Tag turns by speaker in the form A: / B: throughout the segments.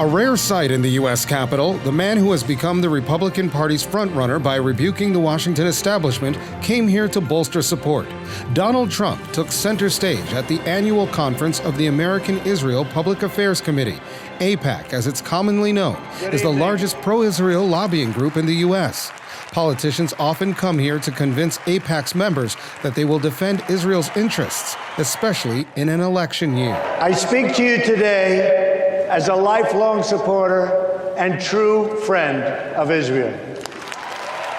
A: A rare sight in the U.S. Capitol, the man who has become the Republican Party's frontrunner by rebuking the Washington establishment came here to bolster support. Donald Trump took center stage at the annual conference of the American-Israel Public Affairs Committee. AIPAC, as it's commonly known, is the largest pro-Israel lobbying group in the U.S. Politicians often come here to convince AIPAC's members that they will defend Israel's interests, especially in an election year.
B: I speak to you today as a lifelong supporter and true friend of Israel.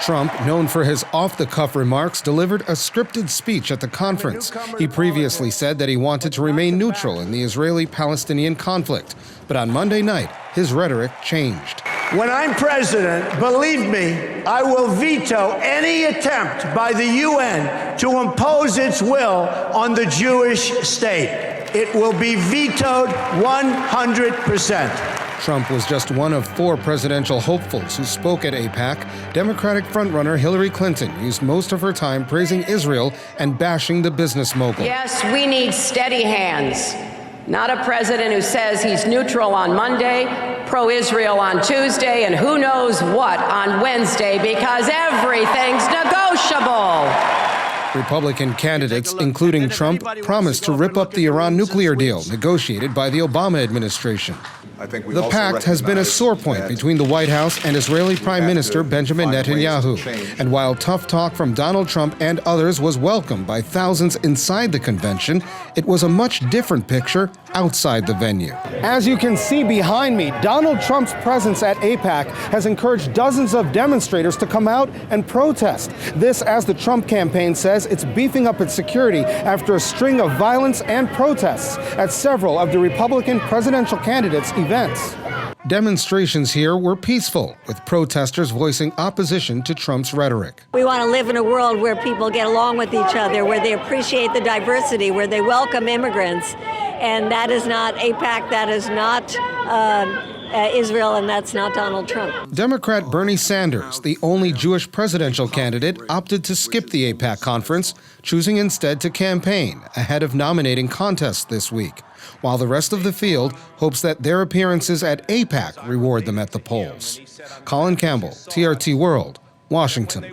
A: Trump, known for his off-the-cuff remarks, delivered a scripted speech at the conference. He previously said that he wanted to remain neutral in the Israeli-Palestinian conflict. But on Monday night, his rhetoric changed.
B: When I'm president, believe me, I will veto any attempt by the UN to impose its will on the Jewish state. It will be vetoed 100%.
A: Trump was just one of 4 presidential hopefuls who spoke at AIPAC. Democratic frontrunner Hillary Clinton used most of her time praising Israel and bashing the business mogul.
C: Yes, we need steady hands, not a president who says he's neutral on Monday, pro-Israel on Tuesday, and who knows what on Wednesday, because everything's negotiable.
A: Republican candidates, including Trump, promised to rip up the Iran nuclear deal negotiated by the Obama administration. The pact has been a sore point between the White House and Israeli Prime Minister Benjamin Netanyahu. And while tough talk from Donald Trump and others was welcomed by thousands inside the convention, it was a much different picture outside the venue. As you can see behind me, Donald Trump's presence at AIPAC has encouraged dozens of demonstrators to come out and protest. This, as the Trump campaign says, it's beefing up its security after a string of violence and protests at several of the Republican presidential candidates' events. Demonstrations here were peaceful, with protesters voicing opposition to Trump's rhetoric.
D: We want to live in a world where people get along with each other, where they appreciate the diversity, where they welcome immigrants. And that is not AIPAC, that is not Israel, and that's not Donald Trump.
A: Democrat Bernie Sanders, the only Jewish presidential candidate, opted to skip the AIPAC conference, choosing instead to campaign ahead of nominating contests this week, while the rest of the field hopes that their appearances at AIPAC reward them at the polls. Colin Campbell, TRT World, Washington.